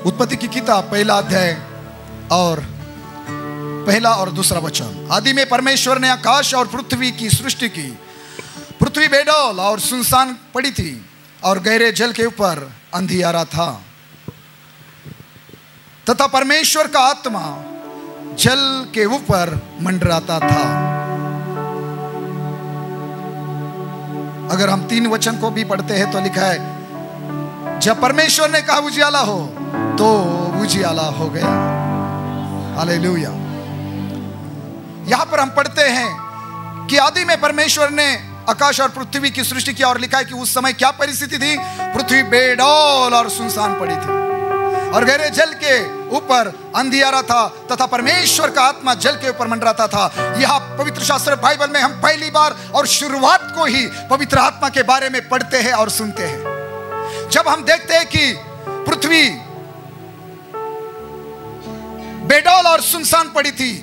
उत्पत्ति की किताब पहला अध्याय और पहला और दूसरा वचन। आदि में परमेश्वर ने आकाश और पृथ्वी की सृष्टि की। पृथ्वी बेडौल और सुनसान पड़ी थी और गहरे जल के ऊपर अंधियारा था, तथा परमेश्वर का आत्मा जल के ऊपर मंडराता था। अगर हम 3 वचन को भी पढ़ते हैं तो लिखा है, जब परमेश्वर ने कहा उजियाला हो तो उजियाला हो गया। हालेलुया। यहां पर हम पढ़ते हैं कि आदि में परमेश्वर ने आकाश और पृथ्वी की सृष्टि किया, और लिखा है कि उस समय क्या परिस्थिति थी? पृथ्वी बेडौल और सुनसान पड़ी थी और गहरे जल के ऊपर अंधियारा था, तथा परमेश्वर का आत्मा जल के ऊपर मंडराता था। यह पवित्र शास्त्र बाइबल में हम पहली बार और शुरुआत को ही पवित्र आत्मा के बारे में पढ़ते हैं और सुनते हैं। जब हम देखते हैं कि पृथ्वी बेडौल और सुनसान पड़ी थी,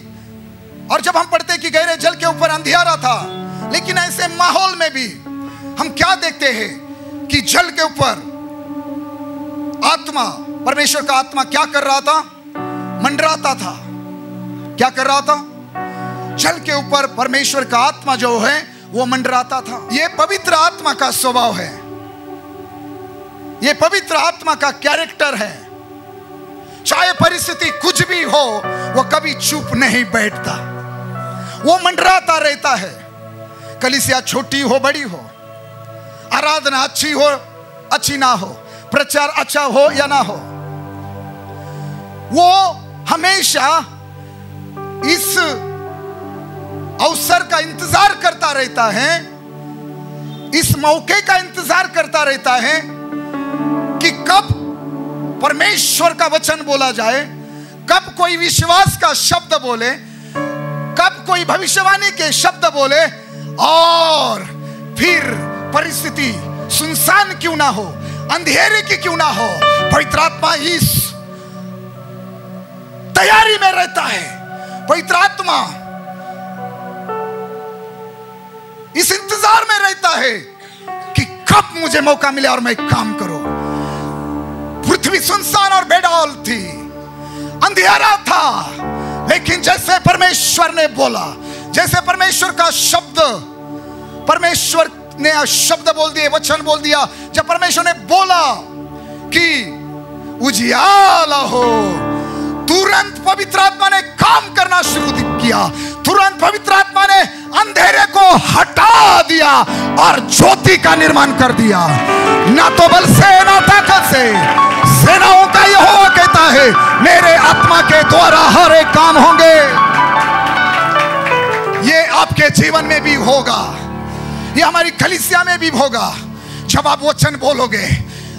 और जब हम पढ़ते हैं कि गहरे जल के ऊपर अंधियारा था, लेकिन ऐसे माहौल में भी हम क्या देखते हैं कि जल के ऊपर आत्मा, परमेश्वर का आत्मा क्या कर रहा था? मंडराता था। क्या कर रहा था? जल के ऊपर परमेश्वर का आत्मा जो है वो मंडराता था। यह पवित्र आत्मा का स्वभाव है, यह पवित्र आत्मा का कैरेक्टर है। चाहे परिस्थिति कुछ भी हो, वो कभी चुप नहीं बैठता, वो मंडराता रहता है। कलीसिया छोटी हो बड़ी हो, आराधना अच्छी हो अच्छी ना हो, प्रचार अच्छा हो या ना हो, वो हमेशा इस अवसर का इंतजार करता रहता है, इस मौके का इंतजार करता रहता है कि कब परमेश्वर का वचन बोला जाए, कब कोई विश्वास का शब्द बोले, कब कोई भविष्यवाणी के शब्द बोले, और फिर परिस्थिति सुनसान क्यों ना हो, अंधेरे की क्यों ना हो, पवित्र आत्मा इस तैयारी में रहता है। पवित्र आत्मा इस इंतजार में रहता है कि कब मुझे मौका मिले और मैं काम करूं। पृथ्वी सुनसान और बेडौल थी, अंधेरा था, लेकिन जैसे परमेश्वर ने बोला, जैसे परमेश्वर का शब्द, परमेश्वर ने शब्द बोल दिए, वचन बोल दिया, जब परमेश्वर ने बोला कि उजियाला हो, तुरंत पवित्र आत्मा ने काम करना शुरू किया। तुरंत पवित्र आत्मा ने अंधेरे को हटा दिया और ज्योति का निर्माण कर दिया। ना तो बल से ना ताकत से, सेनाओं का यहोवा कहता है, मेरे आत्मा के द्वारा हर एक काम होंगे। ये आपके जीवन में भी होगा, ये हमारी कलीसिया में भी होगा। जब आप वचन बोलोगे,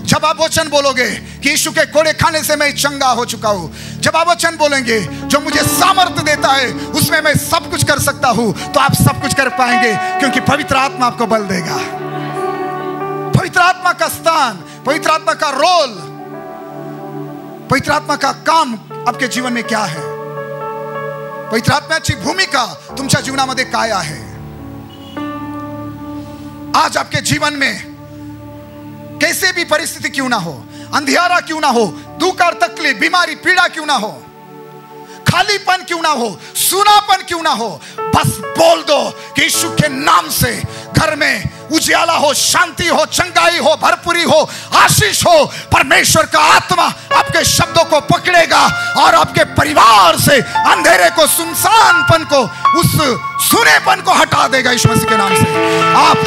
जब आप वचन बोलोगे कि यीशु के कोड़े खाने से मैं चंगा हो चुका हूं, जब आप वचन बोलेंगे जो मुझे सामर्थ्य देता है, उसमें मैं सब कुछ कर सकता हूं, तो आप सब कुछ कर पाएंगे, क्योंकि पवित्र आत्मा आपको बल देगा। पवित्र आत्मा का स्थान, पवित्र आत्मा का रोल, पवित्र आत्मा का काम आपके जीवन में क्या है? पवित्र आत्म्याची भूमिका तुमच्या जीवनामध्ये काय आहे? आज आपके जीवन में कैसे भी परिस्थिति क्यों ना हो, अंधियारा क्यों ना हो, दुख और तकलीफ, बीमारी, पीड़ा क्यों ना हो, खालीपन क्यों ना हो, सूनापन क्यों ना हो, बस बोल दो कि यीशु के नाम से घर में उजियाला हो, शांति हो, चंगाई हो, भरपूरी हो, आशीष हो। परमेश्वर का आत्मा आपके शब्दों को पकड़ेगा और आपके परिवार से अंधेरे को, सुनसानपन को, उस सुनेपन को हटा देगा यीशु मसीह के नाम से। आप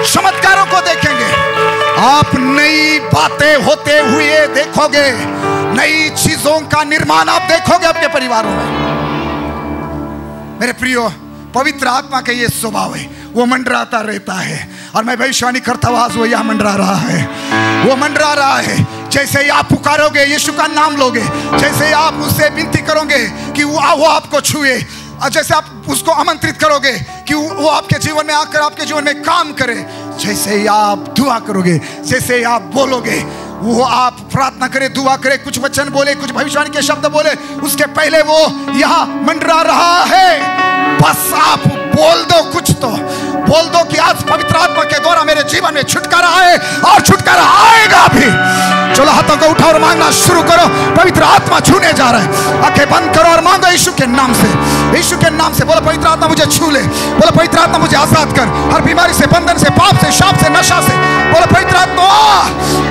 चमत्कारों को देखेंगे, आप नई बातें होते हुए देखोगे, नई चीजों का निर्माण आप देखोगे आपके परिवारों में। मेरे प्रियो, पवित्र आत्मा का ये स्वभाव है, वो मंडराता रहता है, और मैं भविष्यवाणी करता हूं आज वो यहां मंडरा रहा है, वो मंडरा रहा है। जैसे ही आप पुकारोगे, यीशु का नाम लोगे, जैसे ही आप उससे विनती करोगे कि वो आपको छुए, जैसे आप उसको आमंत्रित करोगे कि वो आपके जीवन में आकर आपके जीवन में काम करे, जैसे ही आप दुआ करोगे, जैसे ही आप बोलोगे, वो आप प्रार्थना करे, दुआ करे, कुछ वचन बोले, कुछ भविष्यवाणी के शब्द बोले, उसके पहले वो यहाँ मंडरा रहा है। बस आप बोल दो, कुछ तो बोल दो कि आज पवित्र आत्मा के द्वारा मेरे जीवन जीवन में छुटकारा आए और छुटकारा आएगा भी। चलो हाथों को उठाओ और मांगना शुरू करो। पवित्र आत्मा छूने जा रहा है। आंखें बंद करो और मांगो यीशु के नाम से, यीशु के नाम से। बोलो पवित्र आत्मा मुझे छू ले। बोलो पवित्र आत्मा मुझे आजाद कर, हर बीमारी से, बंधन से, पाप से, शाप से, नशा से। बोलो पवित्र आत्मा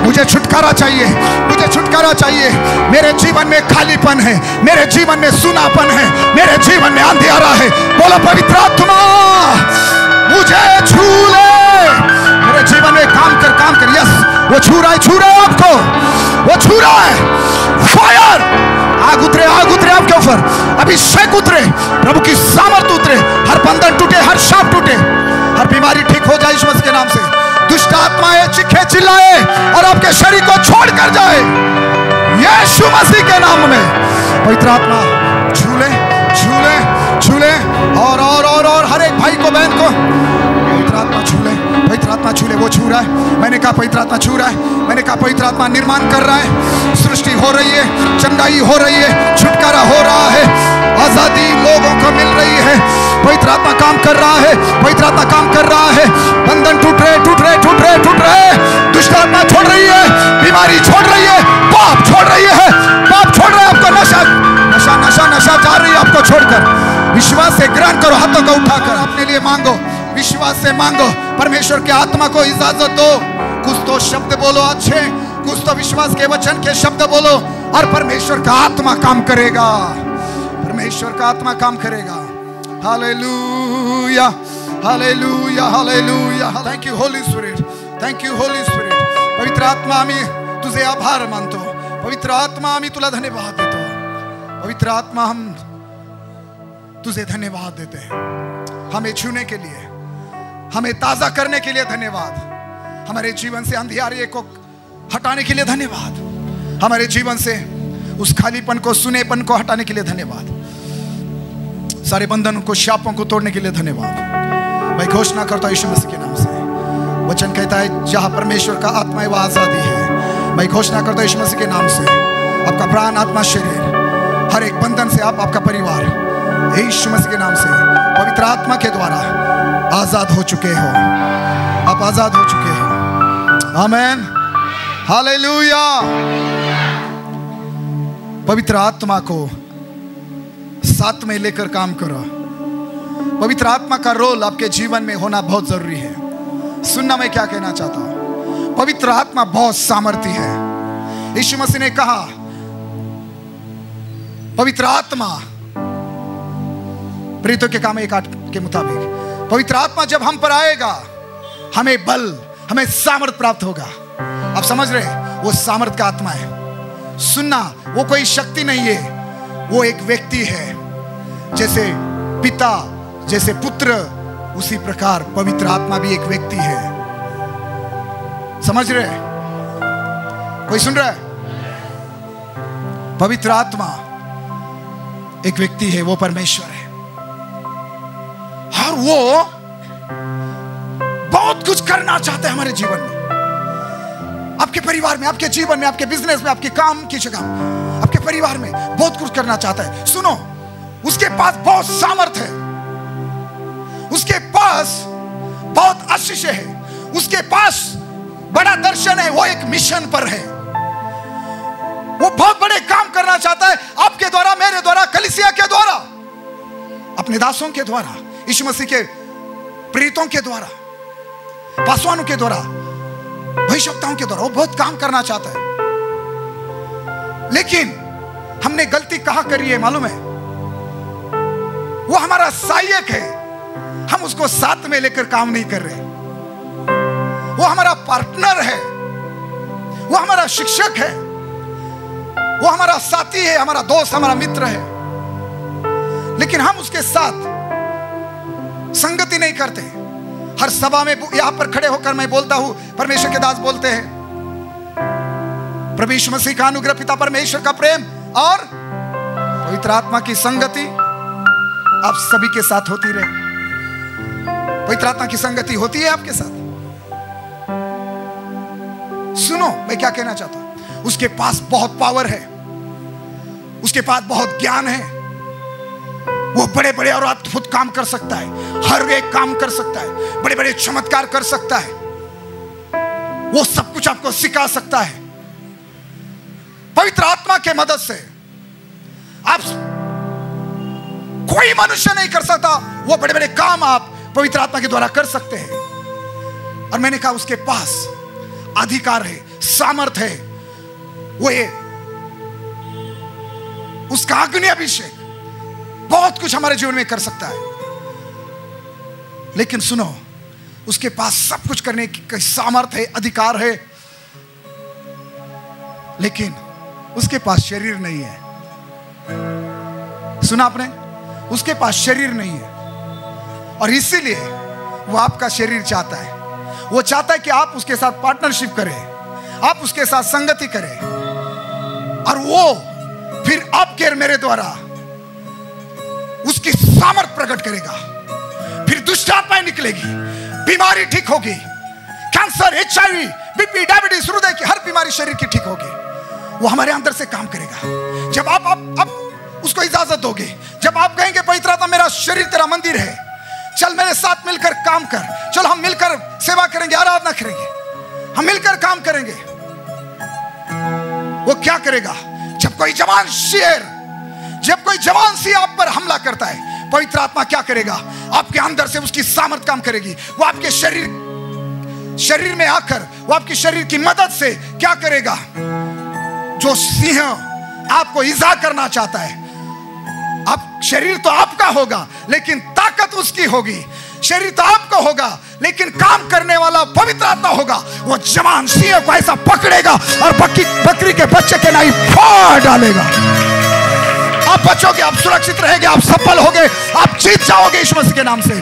मुझे छुटकारा चाहिए, मुझे छुटकारा चाहिए। मेरे जीवन में खालीपन है, मेरे जीवन में सुनापन है, मेरे जीवन में अंधियारा है। बोलो पवित्र आत्मा मुझे छू ले, मेरे जीवन में काम कर, काम कर। यस, वो छू रहा है, छू रहा है आपको, वो छू रहा है। फायर, आग उतरे, आग उतरे आपके ऊपर, अभिषेक उतरे, प्रभु की सामर्थ उतरे। हर बंधन टूटे, हर शाप टूटे, हर बीमारी ठीक हो जाए यीशु मसीह के नाम से। दुष्ट आत्माएं चीखे चिल्लाए और आपके शरीर को छोड़ कर जाए यीशु मसीह के नाम में। पवित्र आत्मा छूले, छूले, छूले और हर एक भाई को, बहन को पवित्र आत्मा छूले, पवित्र आत्मा छूले। वो छू रहा है, मैंने कहा पवित्र आत्मा छू रहा है, मैंने कहा पवित्र आत्मा निर्माण कर रहा है। सृष्टि हो रही है, चंगाई हो रही है, छुटकारा हो रहा है, आजादी लोगों को मिल रही है। पवित्र आत्मा काम कर रहा है, पवित्र आत्मा काम कर रहा है। बंधन टूट रहे, टूट रहे, टूट रहे, टूट रहे। दुष्ट आत्मा छोड़ रही है, बीमारी छोड़ रही है, पाप छोड़ रही है, पाप छोड़ रहा है आपको। नशा, नशा, नशा, नशा जा रही है आपको छोड़कर। विश्वास से ग्रहण करो, हाथों को उठाकर अपने लिए मांगो, विश्वास से मांगो। परमेश्वर के आत्मा को इजाजत दो। कुछ तो शब्द बोलो अच्छे, कुछ तो विश्वास के वचन के शब्द बोलो और परमेश्वर का आत्मा काम करेगा, परमेश्वर का आत्मा काम करेगा। Hallelujah, hallelujah, hallelujah. Thank you Holi spirit, thank you Holi spirit. पवित्र आत्मा आम्ही तुझे आभार मानतो, पवित्र आत्मा आम्ही तुला धन्यवाद देतो। पवित्र आत्मा हम तुझे धन्यवाद देते हैं, हमें छूने के लिए, हमें ताजा करने के लिए धन्यवाद। हमारे जीवन से अंधियारे को हटाने के लिए धन्यवाद। हमारे जीवन से उस खालीपन को, सुनेपन को हटाने के लिए धन्यवाद। सारे बंधनों को, शापों को तोड़ने के लिए धन्यवाद। मैं घोषणा करता हूं यीशु मसीह के नाम से। वचन कहता है जहां परमेश्वर का आत्मा है वहां आजादी है। मैं घोषणा करता हूं यीशु मसीह के नाम से, आपका प्राण, आत्मा, शरीर, हर एक बंधन से आप, आपका परिवार यीशु मसीह के नाम से पवित्र आत्मा के द्वारा आजाद हो चुके हो। आप आजाद हो चुके हो। आमीन, हालेलुया। पवित्र आत्मा को साथ में लेकर काम करो। पवित्र आत्मा का रोल आपके जीवन में होना बहुत जरूरी है। सुनना मैं क्या कहना चाहता हूं। पवित्र आत्मा बहुत सामर्थी है। यीशु मसीह ने कहा पवित्र आत्मा, प्रेरितों के काम 1:8 के मुताबिक, पवित्र आत्मा जब हम पर आएगा हमें बल, हमें सामर्थ प्राप्त होगा। आप समझ रहे, वो सामर्थ का आत्मा है। सुनना, वो कोई शक्ति नहीं है, वो एक व्यक्ति है। जैसे पिता, जैसे पुत्र, उसी प्रकार पवित्र आत्मा भी एक व्यक्ति है। समझ रहे, कोई सुन रहा है? पवित्र आत्मा एक व्यक्ति है, वो परमेश्वर है और वो बहुत कुछ करना चाहते हैं हमारे जीवन में, आपके परिवार में, आपके जीवन में, आपके बिजनेस में, आपके काम की जगह, आपके परिवार में बहुत कुछ करना चाहता है। सुनो, उसके पास बहुत सामर्थ है, उसके पास बहुत आशीष है, उसके पास बड़ा दर्शन है, वो एक मिशन पर है, वो बहुत बड़े काम करना चाहता है आपके द्वारा, मेरे द्वारा, कलीसिया के द्वारा, अपने दासों के द्वारा, यीशु मसीह के प्रेरितों के द्वारा, पासवानों के द्वारा, भविष्यवक्ताओं के द्वारा। वो बहुत काम करना चाहता है। लेकिन हमने गलती कहां करी है मालूम है? वो हमारा सहायक है, हम उसको साथ में लेकर काम नहीं कर रहे। वो हमारा पार्टनर है, वो हमारा शिक्षक है, वो हमारा साथी है, हमारा दोस्त, हमारा मित्र है, लेकिन हम उसके साथ संगति नहीं करते। हर सभा में यहां पर खड़े होकर मैं बोलता हूं, परमेश्वर के दास बोलते हैं, प्रभु यीशु मसीह का अनुग्रह, पिता परमेश्वर का प्रेम और पवित्र आत्मा की संगति आप सभी के साथ होती रहे। पवित्र आत्मा की संगति होती है आपके साथ। सुनो मैं क्या कहना चाहता हूं। उसके पास बहुत पावर है, उसके पास बहुत ज्ञान है, वो बड़े बड़े और अद्भुत काम कर सकता है, हर एक काम कर सकता है, बड़े बड़े चमत्कार कर सकता है। वो सब कुछ आपको सिखा सकता है। पवित्र आत्मा के मदद से आप, कोई मनुष्य नहीं कर सकता वो बड़े बड़े काम आप पवित्र आत्मा के द्वारा कर सकते हैं। और मैंने कहा उसके पास अधिकार है, सामर्थ है, वो ये उसका अग्नि अभिषेक बहुत कुछ हमारे जीवन में कर सकता है। लेकिन सुनो, उसके पास सब कुछ करने की सामर्थ है, अधिकार है, लेकिन उसके पास शरीर नहीं है। सुना आपने? उसके पास शरीर नहीं है, और इसीलिए वो आपका शरीर चाहता है। वो चाहता है कि आप उसके साथ पार्टनरशिप करें, आप उसके साथ संगति करें, और वो फिर आपके और मेरे द्वारा उसकी सामर्थ प्रकट करेगा। फिर दुष्ट आत्माएं निकलेगी, बीमारी ठीक होगी, कैंसर, HIV, BP, डायबिटीज, हृदय की हर बीमारी शरीर की ठीक होगी। वो हमारे अंदर से काम करेगा जब आप उसको इजाजत दोगे। जब आप कहेंगे पवित्र आत्मा मेरा शरीर तेरा मंदिर है, चल मेरे साथ मिलकर काम कर, चल हम मिलकर सेवा करेंगे, आराधना करेंगे, हम मिलकर काम करेंगे। वो क्या करेगा? जब कोई जवान शेर आप पर हमला करता है, पवित्र आत्मा क्या करेगा? आपके अंदर से उसकी सामर्थ काम करेगी। वो आपके शरीर में आकर वो आपके शरीर की मदद से क्या करेगा? जो सिंह आपको इजा करना चाहता है, आप शरीर तो आपका होगा लेकिन ताकत उसकी होगी। शरीर तो आपका होगा लेकिन काम करने वाला पवित्र आत्मा होगा। वो जवान सिंह को ऐसा पकड़ेगा और बकरी के बच्चे के नहीं फाड़ डालेगा। आप बचोगे, आप सुरक्षित रहेंगे, आप सफल होगे, आप जीत जाओगे यीशु मसीह के नाम से,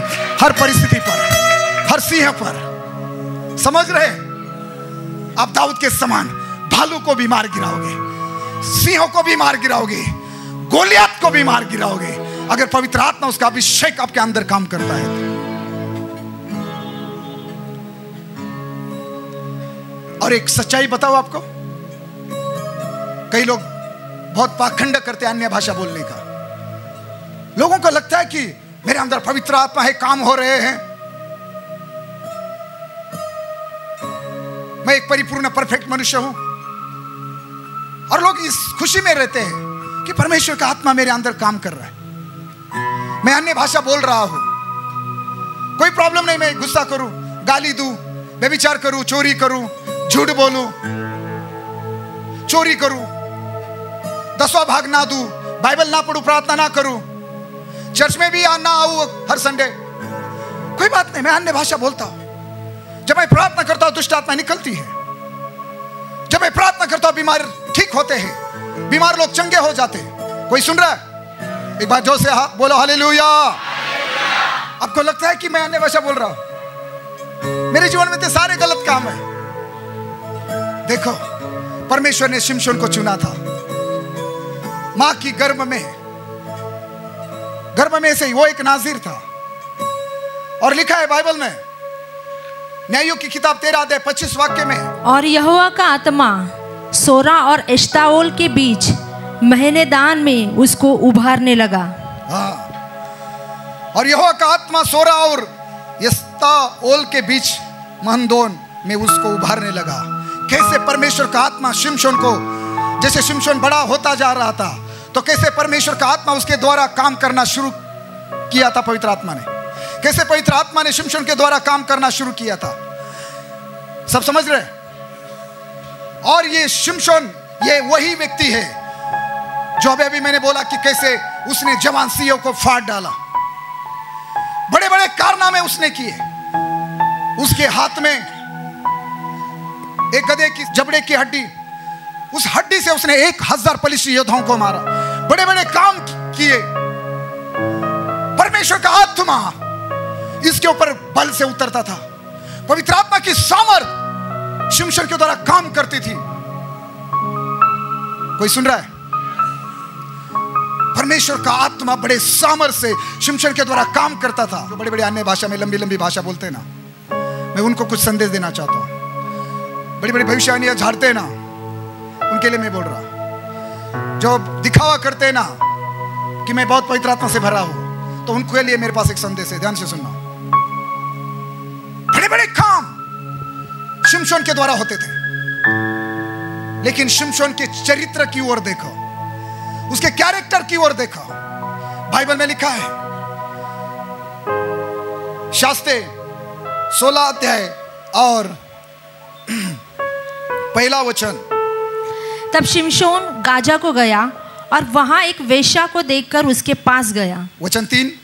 हर परिस्थिति पर, हर सिंह पर। समझ रहे? आप दाऊद के समान भालू को भी मार गिराओगे, सिंहों को भी मार गिराओगे, गोलियत को भी मार गिराओगे, अगर पवित्र आत्मा उसका अभिषेक आपके अंदर काम करता है। और एक सच्चाई बताओ आपको, कई लोग बहुत पाखंड करते हैं अन्य भाषा बोलने का। लोगों को लगता है कि मेरे अंदर पवित्र आत्मा है, काम हो रहे हैं, मैं एक परिपूर्ण परफेक्ट मनुष्य हूं। और लोग इस खुशी में रहते हैं कि परमेश्वर का आत्मा मेरे अंदर काम कर रहा है, मैं अन्य भाषा बोल रहा हूं, कोई प्रॉब्लम नहीं, मैं गुस्सा करूं, गाली दूं, व्यभिचार करूं, चोरी करूं, झूठ बोलूं, चोरी करूं, 10वां भाग ना दूं, बाइबल ना पढ़ूं, प्रार्थना ना करूं, चर्च में भी ना आऊं हर संडे, कोई बात नहीं, मैं अन्य भाषा बोलता हूं। जब मैं प्रार्थना करता हूं दुष्ट आत्मा निकलती है। जब मैं प्रार्थना करता हूं बीमार ठीक होते हैं, बीमार लोग चंगे हो जाते हैं। कोई सुन रहा है? एक बार जोर से बोलो हालेलुया। आपको लगता है कि मैं अन्य भाषा बोल रहा हूं? मेरे जीवन में तो सारे गलत काम है। देखो, परमेश्वर ने शिमशोन को चुना था, मां की गर्भ में से वो एक नाज़ीर था। और लिखा है बाइबल में, न्यायों की किताब 13 अध्याय 25 वाक्य में, और यहोवा का आत्मा सोरा और एश्ताओल के बीच महनेदान में उसको उभारने लगा। और यहोवा का आत्मा सोरा और एश्ताओल के बीच महनदोन में उसको उभारने लगा। कैसे परमेश्वर का आत्मा शिमशोन को, जैसे शिमशोन बड़ा होता जा रहा था, तो कैसे परमेश्वर का आत्मा उसके द्वारा काम करना शुरू किया था। पवित्र आत्मा ने कैसे पवित्र आत्मा ने शिमशोन के द्वारा काम करना शुरू किया था। सब समझ रहे? और ये शिमशोन, ये वही व्यक्ति है जो अभी मैंने बोला कि कैसे उसने जवान सिंहों को फाड़ डाला, बड़े बड़े कारनामे उसने किए। उसके हाथ में एक गधे की जबड़े की हड्डी, उस हड्डी से उसने 1000 फलिस्ती योद्धाओं को मारा, बड़े बड़े काम किए। परमेश्वर का आत्मा इसके ऊपर बल से उतरता था। पवित्र आत्मा की सामर्थ शिमशोन के द्वारा काम करती थी। कोई सुन रहा है? परमेश्वर का आत्मा बड़े सामर्थ से शिमशोन के द्वारा काम करता था। जो बड़े बड़े अन्य भाषा में लंबी लंबी भाषा बोलते हैं ना, मैं उनको कुछ संदेश देना चाहता हूं। बड़ी बड़ी भविष्यवाणियां झाड़ते हैं ना, उनके लिए मैं बोल रहा। जो दिखावा करते हैं ना कि मैं बहुत पवित्र आत्मा से भरा हूं, तो उनके लिए मेरे पास एक संदेश है, ध्यान से सुनना। बड़े बड़े काम शिमशोन के द्वारा होते थे, लेकिन शिमशोन के चरित्र की ओर देखो, उसके कैरेक्टर की ओर देखो। बाइबल में लिखा है, शास्त्रे 16 अध्याय और पहला वचन। तब शिमशोन गाजा को गया और वहां एक वेश्या को देखकर उसके पास गया। वचन 3।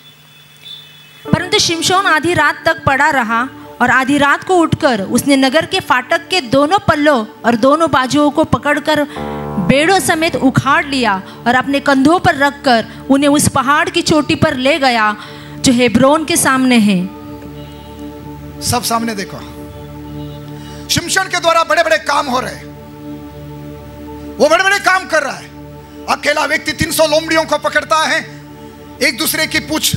परंतु शिमशोन आधी रात तक पड़ा रहा और आधी रात को उठकर उसने नगर के फाटक के दोनों पल्लों और दोनों बाजुओं को पकड़कर बेड़ों समेत उखाड़ लिया और अपने कंधों पर रखकर उन्हें उस पहाड़ की चोटी पर ले गया जो हेब्रोन के सामने है। सब सामने देखो, शिमशोन के द्वारा बड़े बड़े काम हो रहे हैं, वो बड़े बड़े काम कर रहा है। अकेला व्यक्ति 300 लोमड़ियों को पकड़ता है, एक दूसरे की पूंछ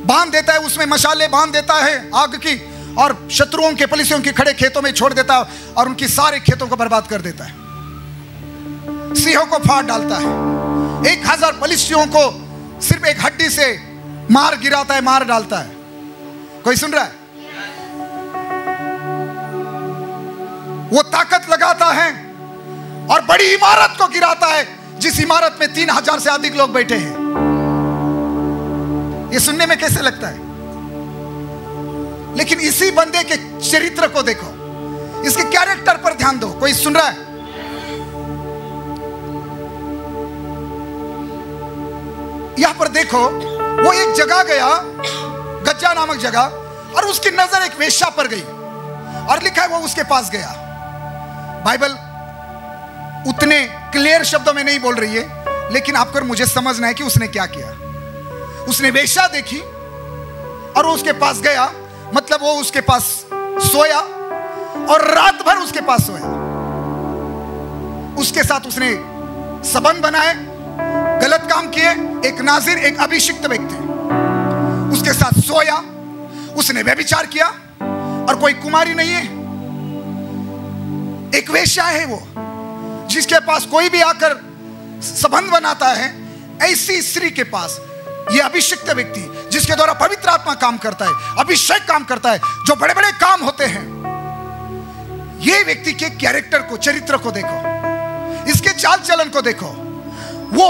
बांध देता है, उसमें मशाले बांध देता है आग की, और शत्रुओं के पुलिसियों के खड़े खेतों में छोड़ देता है और उनकी सारे खेतों को बर्बाद कर देता है। सिंहों को फाड़ डालता है, 1000 पुलिसियों को सिर्फ एक हड्डी से मार गिराता है, मार डालता है। कोई सुन रहा है? वो ताकत लगाता है और बड़ी इमारत को गिराता है, जिस इमारत में 3000 से अधिक लोग बैठे हैं। ये सुनने में कैसे लगता है? लेकिन इसी बंदे के चरित्र को देखो, इसके कैरेक्टर पर ध्यान दो। कोई सुन रहा है? यहां पर देखो, वो एक जगह गया, गज्जा नामक जगह, और उसकी नजर एक वेश्या पर गई और लिखा है वो उसके पास गया। बाइबल उतने क्लियर शब्दों में नहीं बोल रही है, लेकिन आपको मुझे समझना है कि उसने क्या किया। उसने वेश्या देखी और वो उसके पास गया, मतलब वो उसके पास सोया और रात भर उसके पास सोया। उसके साथ उसने संबंध बनाए, गलत काम किए। एक नाजिर, एक अभिषिक्त व्यक्ति उसके साथ सोया, उसने व्यभिचार किया, और कोई कुमारी नहीं है, एक वेश्या है वो, जिसके पास कोई भी आकर संबंध बनाता है। ऐसी स्त्री के पास ये अभिषिक्त व्यक्ति, जिसके द्वारा पवित्र आत्मा काम करता है, अभिषेक काम करता है, जो बड़े बड़े काम होते हैं, ये व्यक्ति के कैरेक्टर को, चरित्र को देखो, इसके चाल चलन को देखो। वो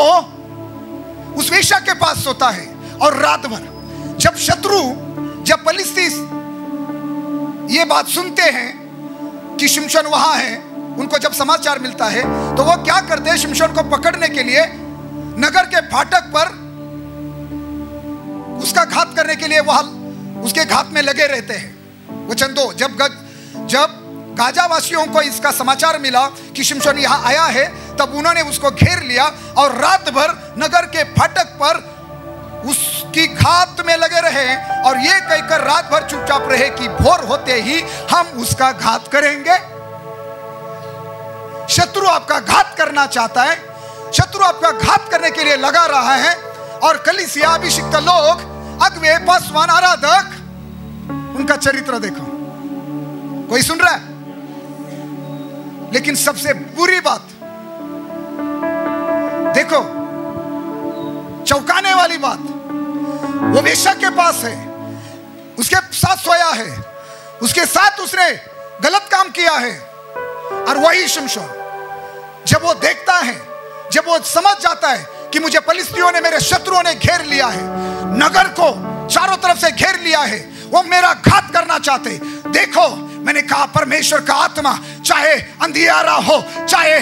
उस वेश्या के पास सोता है और रात भर, जब शत्रु, जब पलिस्ती ये बात सुनते हैं कि शिमशोन वहां है, उनको जब समाचार मिलता है, तो वो क्या करते हैं? शिमशोन को पकड़ने के लिए नगर के फाटक पर उसका घात करने के लिए वहां उसके घात में लगे रहते हैं। वचन 2, जब गाजा वासियों को इसका समाचार मिला कि शिमशोन यहां आया है, तब उन्होंने उसको घेर लिया और रात भर नगर के फाटक पर उसकी घात में लगे रहे, और ये कहकर रात भर चुपचाप रहे कि भोर होते ही हम उसका घात करेंगे। शत्रु आपका घात करना चाहता है, शत्रु आपका घात करने के लिए लगा रहा है, और कलीसिया, अभिषिक्त लोग, अगुवे, पासवान, आराधक, उनका चरित्र देखो। कोई सुन रहा है? लेकिन सबसे बुरी बात देखो, चौंकाने वाली बात, वो वेश्या के पास है, उसके साथ सोया है, उसके साथ उसने गलत काम किया है। और वही शिमशोन, जब वो देखता है, जब वो समझ जाता है कि मुझे पलिस्तियों ने, मेरे शत्रुओं ने घेर लिया है, नगर को चारों तरफ से घेर लिया है, वो मेरा घात करना चाहते। देखो, मैंने कहा परमेश्वर का आत्मा, चाहे अंधियारा हो, चाहे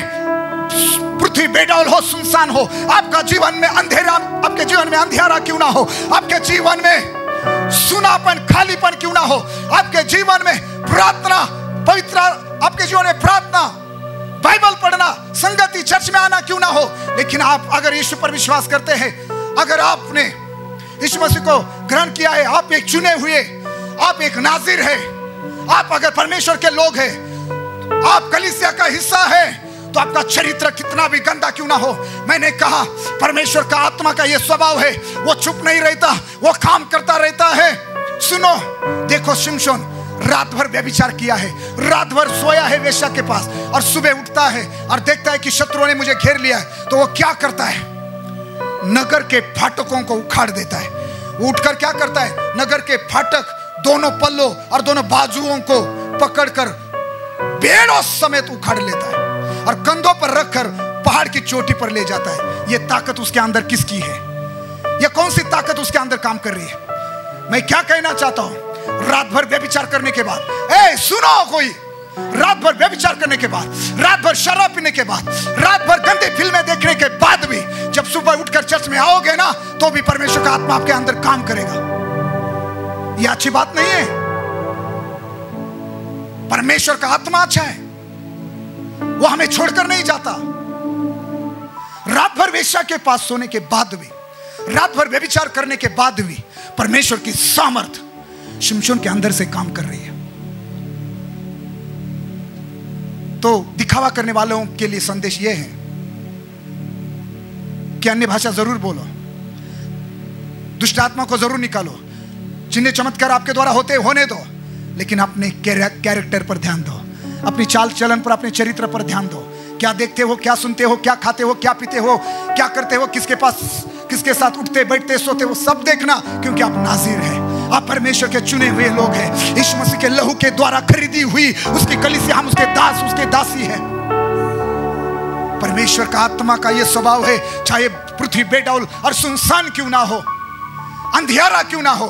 पृथ्वी बेडौल हो, सुनसान हो, आपका जीवन में अंधेरा, आपके जीवन में अंधियारा क्यों ना हो, आपके जीवन में सुनापन, खालीपन क्यों ना हो, आपके जीवन में प्रार्थना, पवित्र, आपके जीवन में प्रार्थना, बाइबल पढ़ना, संगति, चर्च में आना क्यों ना हो, लेकिन आप अगर यीशु पर विश्वास करते हैं, अगर आपने यीशु मसीह को ग्रहण किया है, आप एक चुने हुए, आप एक नाजिर है, आप अगर परमेश्वर के लोग हैं, आप कलीसिया का हिस्सा है, तो आपका चरित्र कितना भी गंदा क्यों ना हो, मैंने कहा परमेश्वर का आत्मा का यह स्वभाव है, वो चुप नहीं रहता, वो काम करता रहता है। सुनो, देखो, शिमशोन रात भर व्यभिचार किया है, रात भर सोया है वेश्या के पास, और सुबह उठता है और देखता है कि शत्रुओं ने मुझे घेर लिया है, तो वो क्या करता है? नगर के फाटकों को उखाड़ देता है। वो उठकर क्या करता है? नगर के फाटक, दोनों पल्लों और दोनों बाजुओं को पकड़कर बेड़ों समेत उखाड़ लेता है और कंधों पर रखकर पहाड़ की चोटी पर ले जाता है। यह ताकत उसके अंदर किसकी है? यह कौन सी ताकत उसके अंदर काम कर रही है? मैं क्या कहना चाहता हूं, रात भर व्यभिचार करने के बाद, सुनो कोई, रात भर व्यभिचार करने के बाद, रात भर शराब पीने के बाद, रात भर गंदी फिल्में देखने के बाद भी जब सुबह उठकर चर्च में आओगे ना, तो भी परमेश्वर का आत्मा आपके अंदर काम करेगा। यह अच्छी बात नहीं है। परमेश्वर का आत्मा अच्छा है, वो हमें छोड़कर नहीं जाता। रात भर वेश्या के पास सोने के बाद भी, रात भर व्यभिचार करने के बाद भी परमेश्वर की सामर्थ शिमशोन के अंदर से काम कर रही है। तो दिखावा करने वालों के लिए संदेश यह है कि अन्य भाषा जरूर बोलो, दुष्ट आत्मा को जरूर निकालो, जिन्हें चमत्कार आपके द्वारा होते होने दो, लेकिन अपने कैरेक्टर पर ध्यान दो, अपनी चाल चलन पर, अपने चरित्र पर ध्यान दो। क्या देखते हो, क्या सुनते हो, क्या खाते हो, क्या पीते हो, क्या करते हो, किसके पास, किसके साथ उठते बैठते सोते हो, सब देखना, क्योंकि आप नाज़ीर हैं, आप परमेश्वर के चुने हुए लोग हैं। यीशु मसीह के लहू के द्वारा खरीदी हुई उसकी कलीसिया, हम उसके दास, उसके दासी हैं। परमेश्वर का आत्मा का यह स्वभाव है, चाहे पृथ्वी बेडौल और सुनसान क्यों ना हो, अंधियारा क्यों ना हो,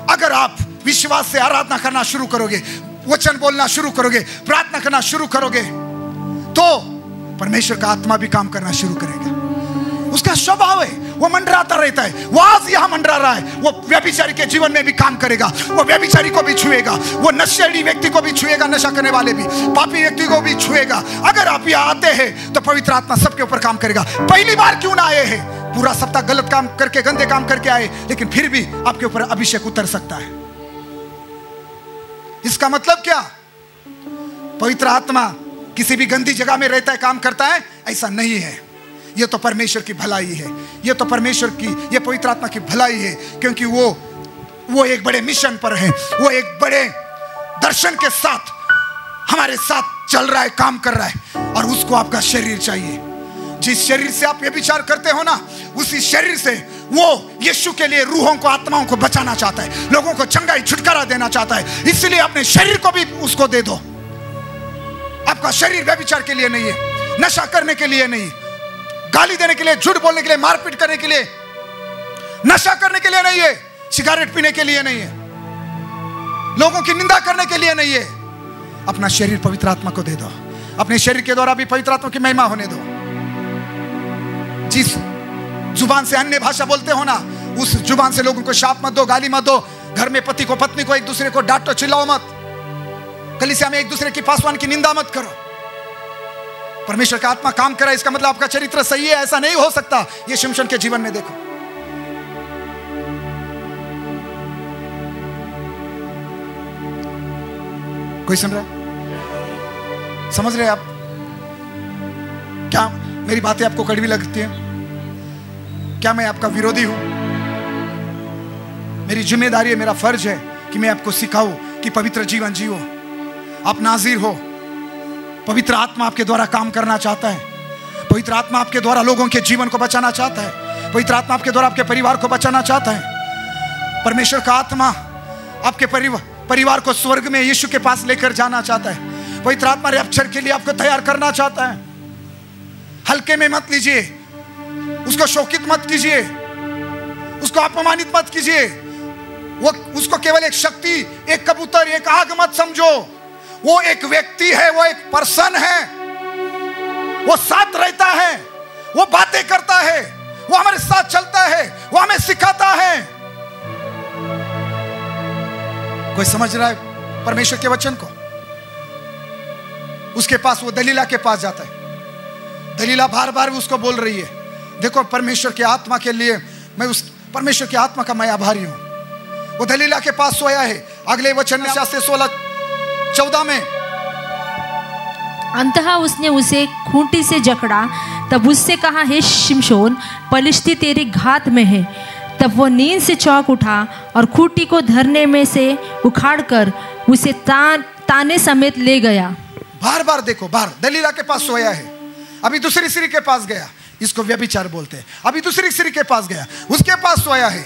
अगर आप विश्वास से आराधना करना शुरू करोगे, वचन बोलना शुरू करोगे, प्रार्थना करना शुरू करोगे, तो परमेश्वर का आत्मा भी काम करना शुरू करेगा। उसका स्वभाव है, वो मंडराता रहता है, वो आज यहां मंडरा रहा है, वो व्यभिचारी के जीवन में भी काम करेगा, वो व्यभिचारी को भी छुएगा, वो नशेड़ी व्यक्ति को भी छुएगा, नशा करने वाले भी, पापी व्यक्ति को भी छुएगा। अगर आप यहां आते हैं तो पवित्र आत्मा सबके ऊपर काम करेगा। पहली बार क्यों ना आए हैं, पूरा सप्ताह गलत काम करके, गंदे काम करके आए, लेकिन फिर भी आपके ऊपर अभिषेक उतर सकता है। इसका मतलब क्या? पवित्र आत्मा किसी भी गंदी जगह में रहता है, काम करता है, ऐसा नहीं है। यह तो परमेश्वर की भलाई है, यह तो परमेश्वर की, यह पवित्र आत्मा की भलाई है, क्योंकि वो एक बड़े मिशन पर है, वो एक बड़े दर्शन के साथ हमारे साथ चल रहा है, काम कर रहा है। और उसको आपका शरीर चाहिए। जिस शरीर से आप व्यभिचार करते हो ना, उसी शरीर से वो यीशु के लिए रूहों को, आत्माओं को बचाना चाहता है, लोगों को चंगाई, छुटकारा देना चाहता है। इसलिए अपने शरीर को भी उसको दे दो। आपका शरीर व्यभिचार के लिए नहीं है, नशा करने के लिए नहीं, गाली देने के लिए, झूठ बोलने के लिए, मारपीट करने के लिए, नशा करने के लिए नहीं है, सिगरेट पीने के लिए नहीं है, लोगों की निंदा करने के लिए नहीं है। अपना शरीर पवित्र आत्मा को दे दो। अपने शरीर के द्वारा भी पवित्र आत्मा की महिमा होने दो। जिस जुबान से अन्य भाषा बोलते हो ना, उस जुबान से लोगों को शाप मत दो, गाली मत दो। घर में पति को, पत्नी को, एक दूसरे को डांटो, चिल्लाओ मत। कलीसिया में एक दूसरे की पासवान की निंदा मत करो। परमेश्वर का आत्मा काम कर रहा है, इसका मतलब आपका चरित्र सही है, ऐसा नहीं हो सकता। ये शिमशोन के जीवन में देखो। कोई सुन रहा है? समझ रहे आप? क्या मेरी बातें आपको कड़वी लगती हैं? क्या मैं आपका विरोधी हूं? मेरी जिम्मेदारी है, मेरा फर्ज है कि मैं आपको सिखाऊं कि पवित्र जीवन जियो। आप नाज़ीर हो, पवित्र आत्मा आपके द्वारा काम करना चाहता है, पवित्र आत्मा आपके द्वारा लोगों के जीवन को बचाना चाहता है, पवित्र आत्मा आपके द्वारा आपके परिवार को बचाना चाहता है। परमेश्वर का आत्मा आपके परिवार को स्वर्ग में यीशु के पास लेकर जाना चाहता है। पवित्र आत्मा रैप्चर के लिए आपको तैयार करना चाहता है। हल्के में मत लीजिए, उसको शोकित मत कीजिए, उसको अपमानित मत कीजिए। वो उसको केवल एक शक्ति, एक कबूतर, एक आग मत समझो। वो एक व्यक्ति है, वो एक पर्सन है, वो साथ रहता है, वो बातें करता है, वो हमारे साथ चलता है, वो हमें सिखाता है। कोई समझ रहा है परमेश्वर के वचन को? उसके पास, वो दलीला के पास जाता है। दलीला बार बार उसको बोल रही है, देखो परमेश्वर के आत्मा के लिए मैं, उस परमेश्वर के आत्मा का मैं आभारी हूं। वो दलीला के पास सोया है। अगले वचन में 16-14 में, अंततः उसने उसे खूंटी से जकड़ा, तब उससे कहा, हे शिमशोन, पलिश्ती तेरे घात में है। तब वो नींद से चौंक उठा और खूंटी को धरने में से उखाड़कर उसे ताने समेत ले गया। बार बार देखो, बार दलीला के पास सोया है, अभी दूसरी स्त्री के पास गया, इसको व्यभिचार बोलते हैं। अभी दूसरी स्त्री के पास गया, उसके पास सोया है।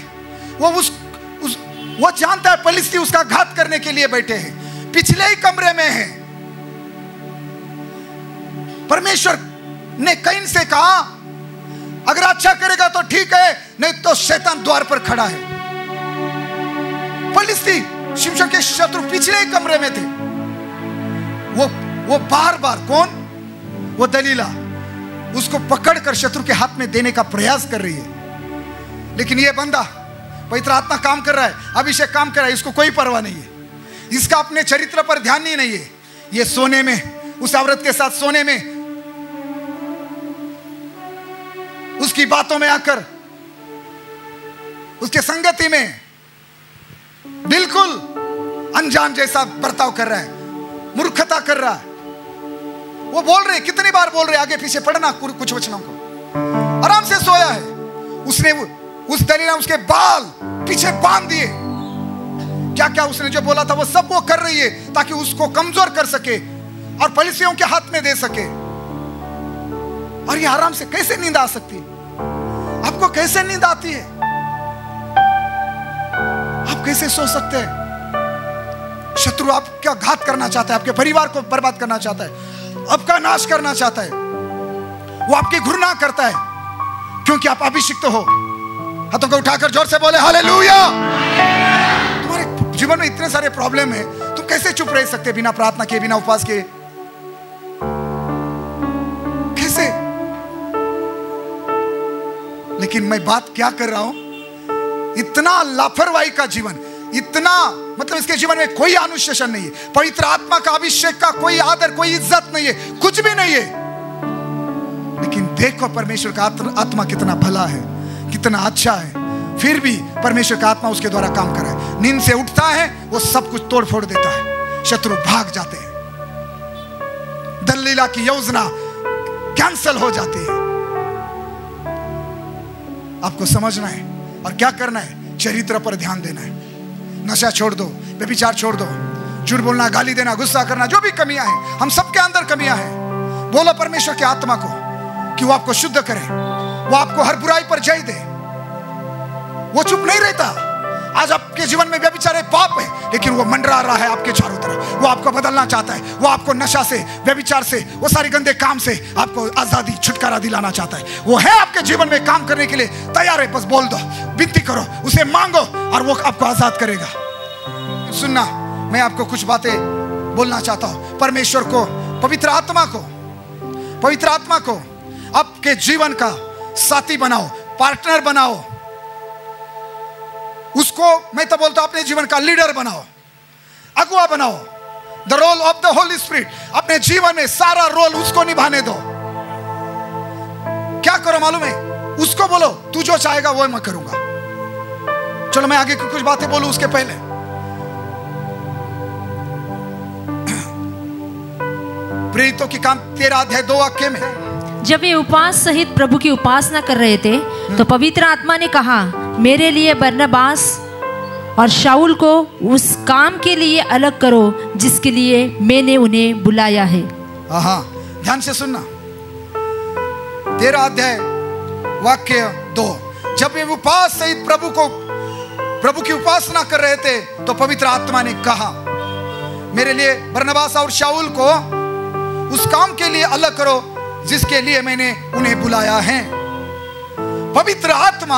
वो जानता है पलिश्ती उसका घात करने के लिए बैठे हैं, पिछले ही कमरे में है। परमेश्वर ने कैन से कहा, अगर अच्छा करेगा तो ठीक है, नहीं तो शैतान द्वार पर खड़ा है। फिलिस्ती शिमशोन के शत्रु पिछले ही कमरे में थे। वो बार बार, कौन? वो दलीला उसको पकड़कर शत्रु के हाथ में देने का प्रयास कर रही है। लेकिन ये बंदा, पवित्र आत्मा काम कर रहा है, अभिषेक काम कर रहा है, इसको कोई परवाह नहीं है। इसका अपने चरित्र पर ध्यान ही नहीं है। ये सोने में, उस औरत के साथ सोने में, उसकी बातों में आकर, उसके संगति में बिल्कुल अनजान जैसा बर्ताव कर रहा है, मूर्खता कर रहा है। वो बोल रहे, कितनी बार बोल रहे, आगे पीछे पढ़ना कुछ वचनों को। आराम से सोया है। उसने उस दलीला उसके बाल पीछे बांध दिए। क्या क्या उसने जो बोला था वो सब वो कर रही है ताकि उसको कमजोर कर सके और फलिस्तियों के हाथ में दे सके। और ये आराम से कैसे नींद आ सकती है? आपको कैसे नींद आती है? आप कैसे सो सकते हैं? शत्रु आपका घात करना चाहता है, आपके परिवार को बर्बाद करना चाहता है, आपका नाश करना चाहता है। वो आपकी घृणा करता है क्योंकि आप अभिषिक्त हो। हाथों को उठाकर जोर से बोले हालेलुया। तुम्हारे जीवन में इतने सारे प्रॉब्लम है, तुम कैसे चुप रह सकते बिना प्रार्थना किए, बिना उपवास किए? कैसे? लेकिन मैं बात क्या कर रहा हूं, इतना लापरवाही का जीवन, इतना मतलब इसके जीवन में कोई अनुशासन नहीं है, पवित्र आत्मा का अभिषेक का कोई आदर, कोई इज्जत नहीं है, कुछ भी नहीं है। लेकिन देखो परमेश्वर का आत्मा कितना भला है, कितना अच्छा है। फिर भी परमेश्वर का आत्मा उसके द्वारा काम कर रहा है। नींद से उठता है, वो सब कुछ तोड़ फोड़ देता है, शत्रु भाग जाते हैं, दलीला की योजना कैंसल हो जाती है। आपको समझना है और क्या करना है, चरित्र पर ध्यान देना है। नशा छोड़ दो, व्यभिचार छोड़ दो, झूठ बोलना, गाली देना, गुस्सा करना, जो भी कमियां हैं, हम सबके अंदर कमियां हैं। बोलो परमेश्वर के आत्मा को कि वो आपको शुद्ध करे, वो आपको हर बुराई पर जय दे। वो चुप नहीं रहता। आज आपके जीवन में व्यभिचार एक पाप है, लेकिन वो मंडरा रहा है आपके चारों तरफ। वो आपको बदलना चाहता है, वो आपको नशा से, व्यभिचार से, वो सारे गंदे काम से आपको आजादी, छुटकारा दिलाना चाहता है। वो है आपके जीवन में काम करने के लिए तैयार है। बस बोल दो, विनती करो, उसे मांगो और वो आपको आजाद करेगा। सुनना, मैं आपको कुछ बातें बोलना चाहता हूं। परमेश्वर को, पवित्र आत्मा को आपके जीवन का साथी बनाओ, पार्टनर बनाओ। उसको मैं तो बोलता हूं अपने जीवन का लीडर बनाओ, अगुआ बनाओ। The role of the holy spirit, अपने जीवन में सारा रोल उसको निभाने दो। क्या करो मालूम है? उसको बोलो तू जो चाहेगा वो मैं करूंगा। चलो मैं आगे कुछ बातें बोलूं उसके पहले। प्रेरितों की काम 13 अध्याय 2 वाक्य में, जब वे उपवास सहित प्रभु की उपासना कर रहे थे तो पवित्र आत्मा ने कहा, मेरे लिए बरनबास और शाऊल को उस काम के लिए अलग करो जिसके लिए मैंने उन्हें बुलाया है। ध्यान से सुनना। 13 अध्याय वाक्य 2, जब वे उपवास सहित प्रभु की उपासना कर रहे थे तो पवित्र आत्मा ने कहा, मेरे लिए बरनबास और शाऊल को उस काम के लिए अलग करो जिसके लिए मैंने उन्हें बुलाया है। पवित्र आत्मा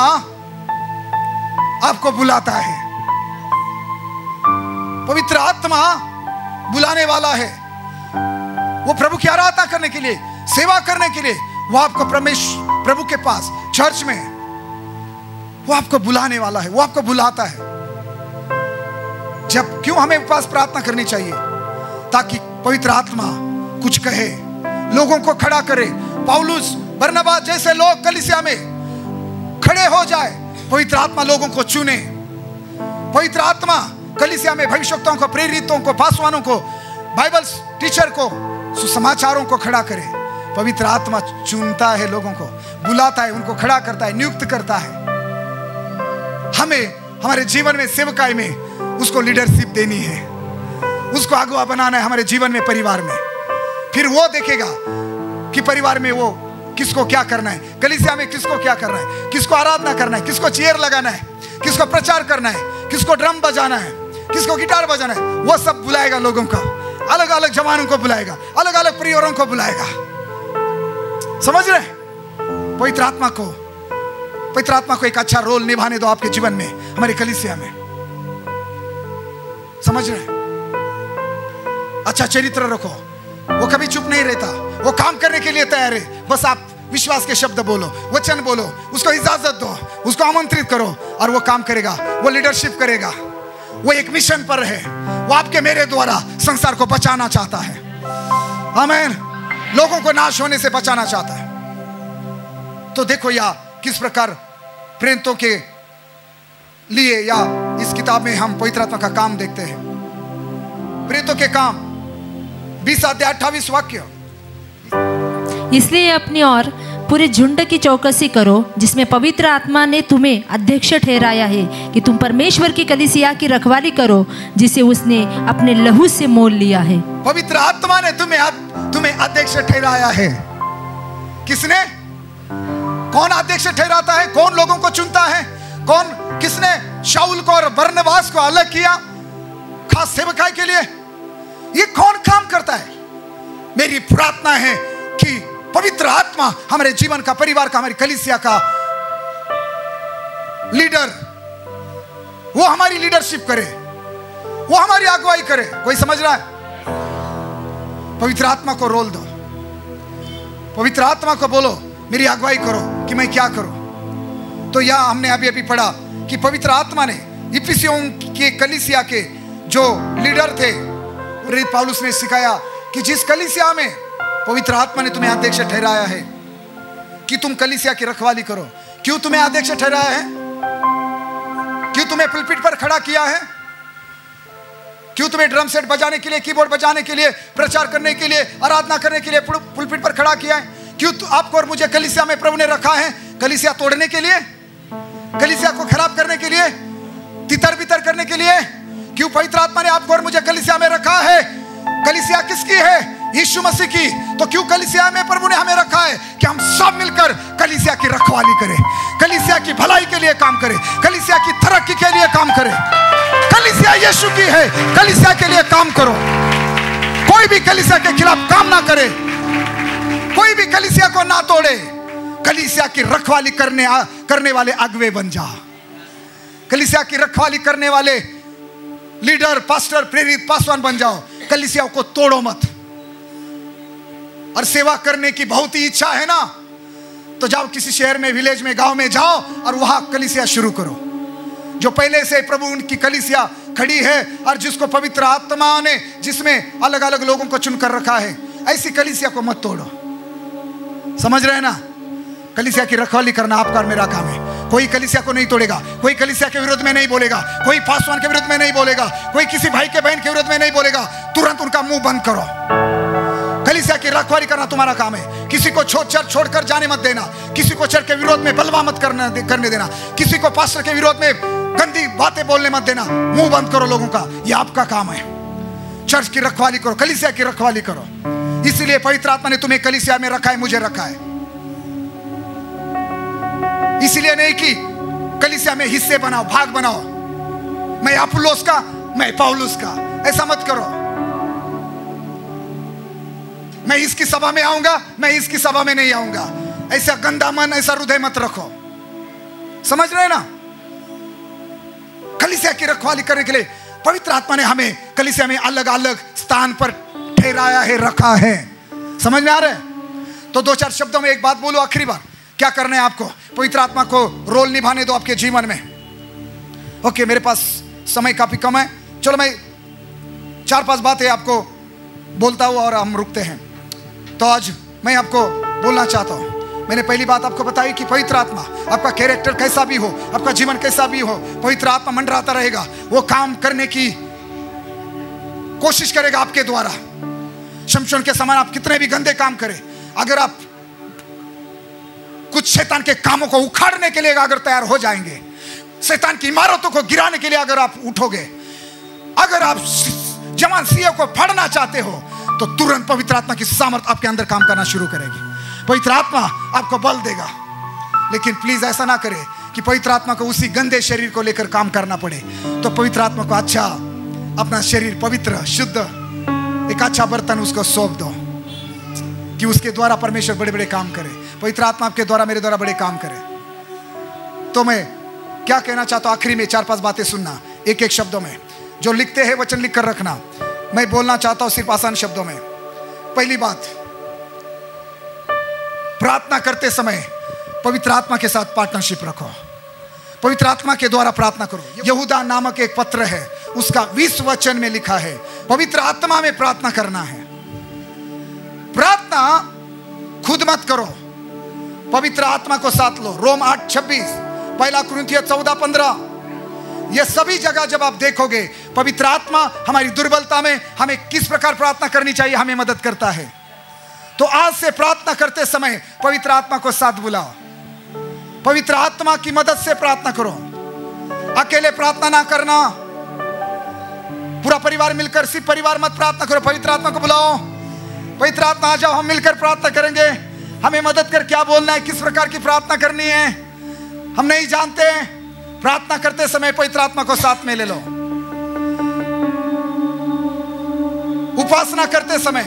आपको बुलाता है। पवित्र आत्मा बुलाने वाला है। वो प्रभु की आराधना करने के लिए, सेवा करने के लिए, वो आपको प्रभु के पास चर्च में वो आपको बुलाने वाला है। वो आपको बुलाता है। जब क्यों हमें उपवास प्रार्थना करनी चाहिए? ताकि पवित्र आत्मा कुछ कहे, लोगों को खड़ा करे। पौलुस, बरनबास जैसे लोग कलीसिया में खड़े हो जाए। पवित्र आत्मा लोगों को चुने। पवित्र आत्मा कलीसिया में भविष्यवक्ताओं को, प्रेरितों को, पासवानों को, बाइबल टीचर को, सुसमाचारों को खड़ा करे। पवित्र आत्मा चुनता है, लोगों को बुलाता है, उनको खड़ा करता है, नियुक्त करता है। हमें हमारे जीवन में, सेवकाई में उसको लीडरशिप देनी है, उसको अगुवा बनाना है हमारे जीवन में, परिवार में। फिर वो देखेगा कि परिवार में वो किसको क्या करना है, कलीसिया में किसको क्या करना है, किसको आराधना करना है, किसको चेयर लगाना है, किसको प्रचार करना है, किसको ड्रम बजाना है, किसको गिटार बजाना है। वो सब बुलाएगा लोगों को, अलग अलग जवानों को बुलाएगा, अलग अलग परिवारों को बुलाएगा। समझ रहे? पवित्र आत्मा को एक अच्छा रोल निभाने दो आपके जीवन में, हमारी कलीसिया में। समझ रहे? अच्छा चरित्र रखो, वो कभी चुप नहीं रहता, वो काम करने के लिए तैयार है। बस आप विश्वास के शब्द बोलो, वचन बोलो, उसको इजाजत दो, उसको आमंत्रित करो और वो काम करेगा, वो लीडरशिप करेगा। वो एक मिशन पर है, वो आपके मेरे द्वारा संसार को बचाना चाहता है। आमीन। लोगों को नाश होने से बचाना चाहता है। तो देखो या किस प्रकार प्रेरितों के लिए या इस किताब में हम पवित्र आत्मा का काम देखते हैं। प्रेरितों के काम 20 अध्याय 28 वाक्य। इसलिए अपनी और पूरे झुंड की चौकसी करो, जिसमें पवित्र आत्मा ने तुम्हें अध्यक्ष ठहराया है, कि तुम परमेश्वर की कलीसिया की रखवाली करो, जिसे उसने अपने लहू से मोल लिया है। पवित्र आत्मा ने तुम्हें अध्यक्ष ठहराया है। किसने? कौन अध्यक्ष ठहराता है? कौन लोगों को चुनता है? किसने शाऊल को और बरनबास को अलग किया खास सेवकाई के लिए? ये कौन काम करता है? मेरी प्रार्थना है कि पवित्र आत्मा हमारे जीवन का, परिवार का, हमारी कलीसिया का लीडर, वो हमारी लीडरशिप करे, वो हमारी अगुवाई करे। कोई समझ रहा है? पवित्र आत्मा को रोल दो, पवित्र आत्मा को बोलो मेरी अगुवाई करो कि मैं क्या करूं। तो यह हमने अभी पढ़ा कि पवित्र आत्मा ने इफिसियों के कलीसिया के जो लीडर थे, पौलुस ने सिखाया कि जिस कलीसिया में पवित्र आत्मा ने तुम्हें अध्यक्ष ठहराया है कि तुम कलीसिया की रखवाली करो। क्यों तुम्हें अध्यक्ष ठहराया है? क्यों तुम्हें पुलपिट पर खड़ा किया है? क्यों तुम्हें ड्रम सेट बजाने के लिए, कीबोर्ड बजाने के लिए, प्रचार करने के लिए, आराधना करने के लिए पुलपिट पर खड़ा किया है? क्यों आपको और मुझे कलीसिया में प्रभु ने रखा है? कलीसिया तोड़ने के लिए, कलीसिया को खराब करने के लिए, तितर बितर करने के लिए? क्यों पवित्र आत्मा ने आपको और मुझे कलीसिया में रखा है? कलीसिया किसकी है? यीशु मसीह की। तो क्यों कलीसिया में प्रभु ने हमें रखा है? कि हम सब मिलकर कलीसिया की रखवाली करें, कलीसिया की भलाई के लिए काम करें, कलीसिया की तरक्की के लिए काम करें। कलीसिया यीशु की है, कलीसिया के लिए काम करो। कोई भी कलीसिया के खिलाफ काम ना करे, कोई भी कलीसिया को ना तोड़े। कलीसिया की रखवाली करने वाले अगुवे बन जा। कलीसिया की रखवाली करने वाले लीडर, पास्टर, प्रेरित, पासवान बन जाओ। कलीसिया को तोड़ो मत। और सेवा करने की बहुत ही इच्छा है ना, तो जाओ किसी शहर में, विलेज में, गांव में जाओ और वहां कलीसिया शुरू करो। जो पहले से प्रभु उनकी कलीसिया खड़ी है और जिसको पवित्र आत्मा ने, जिसमें अलग अलग लोगों को चुनकर रखा है, ऐसी कलीसिया को मत तोड़ो। समझ रहे हैं ना? कलीसिया की रखवाली करना आपका और मेरा काम है। कोई कलीसिया को नहीं तोड़ेगा, कोई कलीसिया के विरोध में नहीं बोलेगा, कोई पासवान के विरोध में नहीं बोलेगा, कोई किसी भाई के बहन के विरोध में नहीं बोलेगा। तुरंत उनका मुंह बंद करो। कलीसिया की रखवाली करना तुम्हारा काम है। किसी को छोड़कर जाने मत देना, किसी को चर्च के विरोध में बलवा मत करने देना, किसी को पास्टर के विरोध में गंदी बातें बोलने मत देना। मुंह बंद करो लोगों का, यह आपका काम है। चर्च की रखवाली करो, कलीसिया की रखवाली करो। इसलिए पवित्र आत्मा ने तुम्हें कलीसिया में रखा है, मुझे रखा है। इसलिए नहीं कि कलीसिया में हिस्से बनाओ, भाग बनाओ, मैं अपुल्लोस का, मैं पौलुस का। ऐसा मत करो। मैं इसकी सभा में आऊंगा, मैं इसकी सभा में नहीं आऊंगा। ऐसा गंदा मन, ऐसा हृदय मत रखो। समझ रहे ना? कलीसिया की रखवाली करने के लिए पवित्र आत्मा ने हमें कलीसिया में अलग अलग स्थान पर ठहराया है, रखा है। समझ में आ रहा है? तो 2-4 शब्दों में एक बात बोलो आखिरी बार। क्या करना है आपको? पवित्र आत्मा को रोल निभाने दो आपके जीवन में। ओके, मेरे पास समय काफी कम है। चलो मैं 4-5 बातें आपको बोलता हूं और हम रुकते हैं। तो आज मैं आपको बोलना चाहता हूं, मैंने पहली बात आपको बताई कि पवित्र आत्मा, आपका कैरेक्टर कैसा भी हो, आपका जीवन कैसा भी हो, पवित्र आत्मा मंडराता रहेगा। वो काम करने की कोशिश करेगा आपके द्वारा। शमशोन के समान आप कितने भी गंदे काम करें, अगर आप कुछ शैतान के कामों को उखाड़ने के लिए अगर तैयार हो जाएंगे, शैतान की इमारतों को गिराने के लिए अगर आप उठोगे, अगर आप जवान सियों को फाड़ना चाहते हो, तो तुरंत पवित्र आत्मा की सामर्थ आपके अंदर काम करना शुरू करेगी। पवित्र आत्मा आपको बल देगा। लेकिन प्लीज ऐसा ना करें कि पवित्र आत्मा को उसी गंदे शरीर को लेकर काम करना पड़े। तो पवित्र आत्मा को अच्छा अपना शरीर पवित्र, शुद्ध, एक अच्छा बर्तन उसको सौंप दो कि उसके द्वारा परमेश्वर बड़े बड़े काम करे, पवित्र आत्मा आपके द्वारा मेरे द्वारा बड़े काम करे। तो मैं क्या कहना चाहता हूं, आखिरी में 4-5 बातें सुनना एक एक शब्दों में। जो लिखते हैं वचन लिख कर रखना। मैं बोलना चाहता हूं सिर्फ आसान शब्दों में। पहली बात, प्रार्थना करते समय पवित्र आत्मा के साथ पार्टनरशिप रखो, पवित्र आत्मा के द्वारा प्रार्थना करो। यहूदा नामक एक पत्र है, उसका 20 वचन में लिखा है पवित्र आत्मा में प्रार्थना करना है। प्रार्थना खुद मत करो, पवित्र आत्मा को साथ लो। रोम 8:26, 1 कुरिन्थियों 14:15, ये सभी जगह जब आप देखोगे पवित्र आत्मा हमारी दुर्बलता में हमें किस प्रकार प्रार्थना करनी चाहिए हमें मदद करता है। तो आज से प्रार्थना करते समय पवित्र आत्मा को साथ बुलाओ, पवित्र आत्मा की मदद से प्रार्थना करो। अकेले प्रार्थना ना करना, पूरा परिवार मिलकर, सिर्फ परिवार मत प्रार्थना करो, पवित्र आत्मा को बुलाओ। पवित्र आत्मा आ जाओ, हम मिलकर प्रार्थना करेंगे, हमें मदद कर, क्या बोलना है, किस प्रकार की प्रार्थना करनी है हम नहीं जानते। प्रार्थना करते समय पवित्र आत्मा को साथ में ले लो। उपासना करते समय,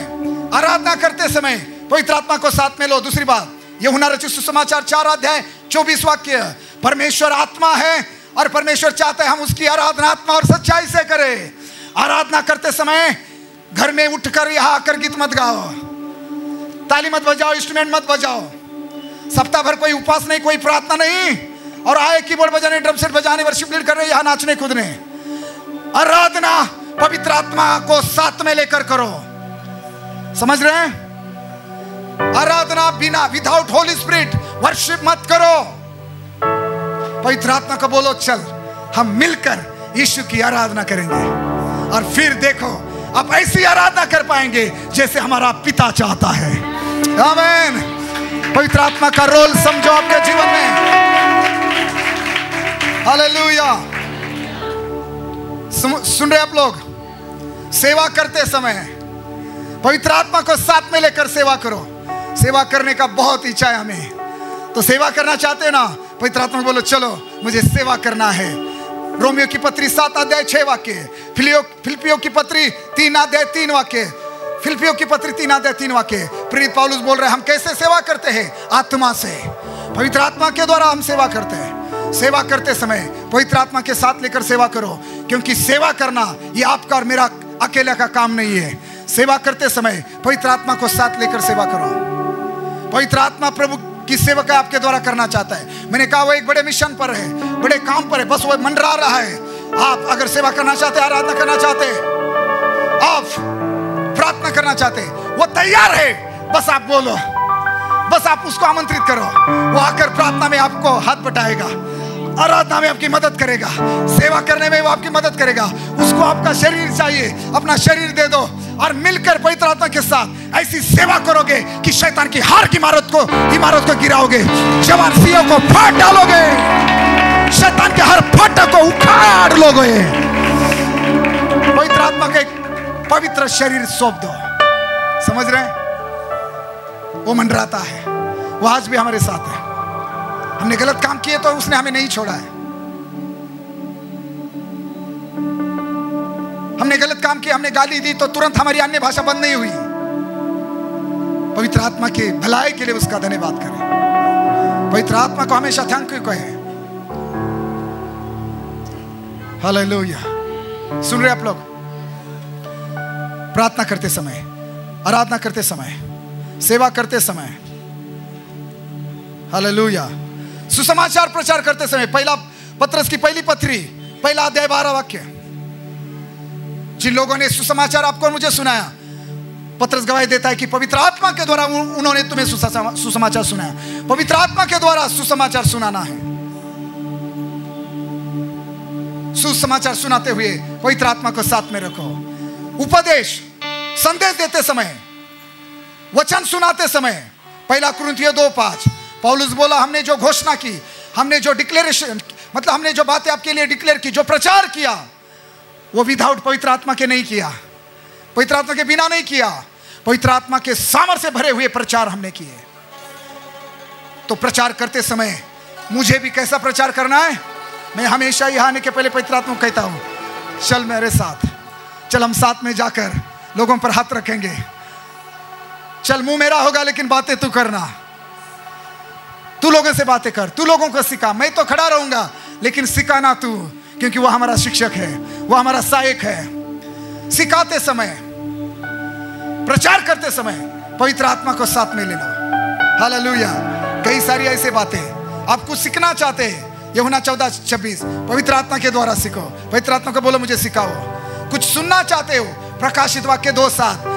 आराधना करते समय पवित्र आत्मा को साथ में लो। दूसरी बात, यूहन्ना रचित सुसमाचार 4:24 वाक्य, परमेश्वर आत्मा है और परमेश्वर चाहता है हम उसकी आराधना आत्मा और सच्चाई से करें। आराधना करते समय घर में उठकर यहां आकर गीत मत गाओ, ताली मत बजाओ, इंस्ट्रूमेंट मत बजाओ। सप्ताह भर कोई उपवास नहीं, कोई प्रार्थना नहीं, और आए कीबोर्ड बजाने, ड्रम सेट बजाने, वर्शिप लीड कर रहे, यहां नाचने कूदने। आराधना पवित्र आत्मा को साथ में लेकर करो, समझ रहे हैं? आराधना बिना, विदाउट होली स्पिरिट वर्शिप मत करो। पवित्र आत्मा को बोलो चल हम मिलकर यीशु की आराधना करेंगे, और फिर देखो आप ऐसी आराधना कर पाएंगे जैसे हमारा पिता चाहता है। आमीन। पवित्र आत्मा का रोल समझो आपके जीवन में। हालेलुया। सुन रहे आप लोग? सेवा करते समय पवित्र आत्मा को साथ में लेकर सेवा करो। सेवा करने का बहुत इच्छा है हमें, तो सेवा करना चाहते हैं ना, पवित्र आत्मा को बोलो चलो मुझे सेवा करना है। रोमियो की पत्री 7:6 वाक्य, फिलिपियों की पत्री 3:3 वाक्य, फिलिपियों की पत्री 3:3 वाक्य। प्रेरित पौलुस बोल रहे हैं हम कैसे सेवा करते हैं? आत्मा से, पवित्र आत्मा के द्वारा हम सेवा करते हैं। सेवा करते समय पवित्र आत्मा के साथ लेकर सेवा करो, क्योंकि सेवा करना ये आपका और मेरा अकेले का काम नहीं है। सेवा करते समय पवित्र आत्मा को साथ लेकर सेवा करो। पवित्र आत्मा प्रभु की सेवा का आपके द्वारा करना चाहता है। मैंने कहा वो एक बड़े मिशन पर है, बड़े काम पर है, बस वो मंडरा रहा है। आप अगर सेवा करना चाहते, आराधना करना चाहते, आप प्रार्थना करना चाहते, वो तैयार है, बस आप बोलो, बस आप उसको आमंत्रित करो, वो आकर प्रार्थना में आपको हाथ बटाएगा, आराधना में आपकी मदद करेगा, सेवा करने में वो आपकी मदद करेगा। उसको आपका शरीर चाहिए, अपना शरीर दे दो, और मिलकर पवित्र आत्मा के साथ ऐसी सेवा करोगे कि शैतान की हर इमारत को गिराओगे, जवान सियों को फाड़ डालोगे, शैतान के हर फाटक को उखाड़ लोगे। पवित्र आत्मा का एक पवित्र शरीर सौंप दो, समझ रहे हैं? वो मंडराता है, वो आज भी हमारे साथ है। हमने गलत काम किए तो उसने हमें नहीं छोड़ा है। हमने गलत काम किया, हमने गाली दी तो तुरंत हमारी अन्य भाषा बंद नहीं हुई। पवित्र आत्मा के भलाई के लिए उसका धन्यवाद करें। पवित्र आत्मा को हमेशा थैंक यू कहें। हालेलुया। सुन रहे आप लोग? प्रार्थना करते समय, आराधना करते समय, सेवा करते समय, हालेलुया, सुसमाचार प्रचार करते समय, पहला पत्रस की पहली पत्री 1:12 वाक्य, जिन लोगों ने सुसमाचार आपको और मुझे सुनाया, पत्रस गवाही देता है कि पवित्र आत्मा के द्वारा उन्होंने तुम्हें सुसमाचार सुनाया। पवित्र आत्मा के द्वारा सुसमाचार सुनाना है। सुसमाचार सुनाते हुए पवित्र आत्मा को साथ में रखो। उपदेश, संदेश देते समय, वचन सुनाते समय, 1 कुरिन्थियों 2:5, पौलुस बोला हमने जो घोषणा की, हमने जो डिक्लेरेशन, मतलब हमने जो बातें आपके लिए डिक्लेयर की, जो प्रचार किया, वो विदाउट पवित्र आत्मा के नहीं किया, पवित्र आत्मा के बिना नहीं किया, पवित्र आत्मा के सामर्थ्य से भरे हुए प्रचार हमने किए। तो प्रचार करते समय मुझे भी कैसा प्रचार करना है? मैं हमेशा यहाँ आने के पहले पवित्र आत्मा को कहता हूँ चल मेरे साथ, चल हम साथ में जाकर लोगों पर हाथ रखेंगे, चल मुंह मेरा होगा लेकिन बातें तू करना, तू लोगों से बातें कर, तू लोगों को सिखा, मैं तो खड़ा रहूंगा लेकिन सिखाना तू, क्योंकि वो हमारा शिक्षक है, वो हमारा सहायक है। सिखाते समय, प्रचार करते समय पवित्र आत्मा को साथ में ले लो। हालेलुया। कई सारी ऐसी बातें आप कुछ सीखना चाहते हैं, यूहन्ना 14:26, पवित्र आत्मा के द्वारा सीखो। पवित्र आत्मा को बोलो मुझे सिखाओ। कुछ सुनना चाहते हो, प्रकाशित वाक्य 2:7,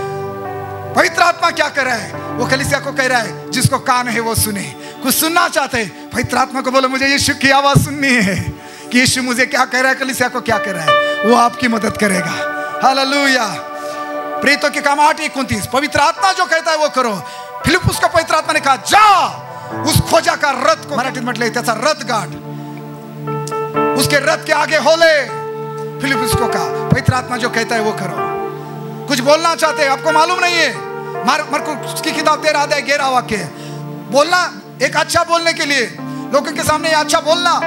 पवित्र आत्मा क्या कर रहा है, वो कलीसिया को कह रहा है जिसको कान है वो सुने। कुछ सुनना चाहते हैं, पवित्र आत्मा को बोलो मुझे यीशु की आवाज सुननी है कि यीशु मुझे क्या कह रहा है, कलीसिया को क्या कह रहा है, वो आपकी मदद करेगा। हालेलुया। प्रेरितों के काम 8:29, पवित्र आत्मा जो कहता है वो करो। फिलिप्पुस को पवित्र आत्मा ने कहा जा उस खोजा का रथ को, मराठीत म्हटले त्याचा रथ गाठ, उसके रथ के आगे हो ले। फिलिप्पुस को कहा पवित्र आत्मा जो कहता है वो करो। कुछ बोलना चाहते हैं, आपको मालूम नहीं है, मरकुस की किताब 13:11 वाक्य, बोलना एक अच्छा बोलने के लिए लोगों के सामने अच्छा बोलना,